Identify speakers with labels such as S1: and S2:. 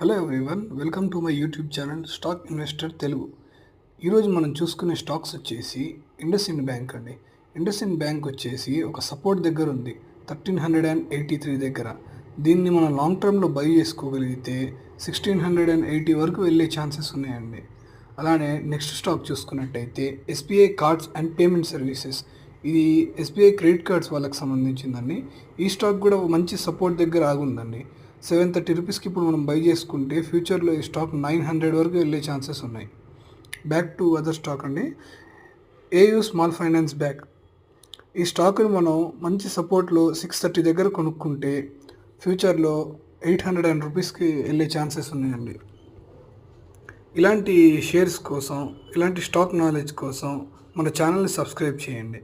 S1: Hello everyone, welcome to my YouTube channel stock investor Telugu. ఈరోజు మనం చూసుకునే స్టాక్స్ వచ్చేసి ఇండస్ఇండ్ బ్యాంక్ అండి. ఇండస్ఇండ్ బ్యాంక్ వచ్చేసి ఒక సపోర్ట్ దగ్గర ఉంది 1383 దగ్గర. దీన్ని మనం లాంగ్ టర్మ్లో బై చేసుకోగలిగితే 1680 వరకు వెళ్ళే ఛాన్సెస్ ఉన్నాయండి. అలానే నెక్స్ట్ స్టాక్ చూసుకున్నట్టయితే SBI cards and payment services. ఇది ఎస్బీఐ క్రెడిట్ కార్డ్స్ వాళ్ళకి సంబంధించిందండి. ఈ స్టాక్ కూడా మంచి సపోర్ట్ దగ్గర ఆగుందండి. 730 రూపీస్కి ఇప్పుడు మనం బై చేసుకుంటే ఫ్యూచర్లో ఈ స్టాక్ 900 వరకు వెళ్ళే ఛాన్సెస్ ఉన్నాయి. బ్యాక్ టు అదర్ స్టాక్ అండి, ఏయూ స్మాల్ ఫైనాన్స్ బ్యాంక్. ఈ స్టాక్ని మనం మంచి సపోర్ట్లో 630 దగ్గర కొనుక్కుంటే ఫ్యూచర్లో 800 రూపీస్కి వెళ్ళే ఛాన్సెస్ ఉన్నాయండి. ఇలాంటి షేర్స్ కోసం, ఇలాంటి స్టాక్ నాలెడ్జ్ కోసం మన ఛానల్ని సబ్స్క్రైబ్ చేయండి.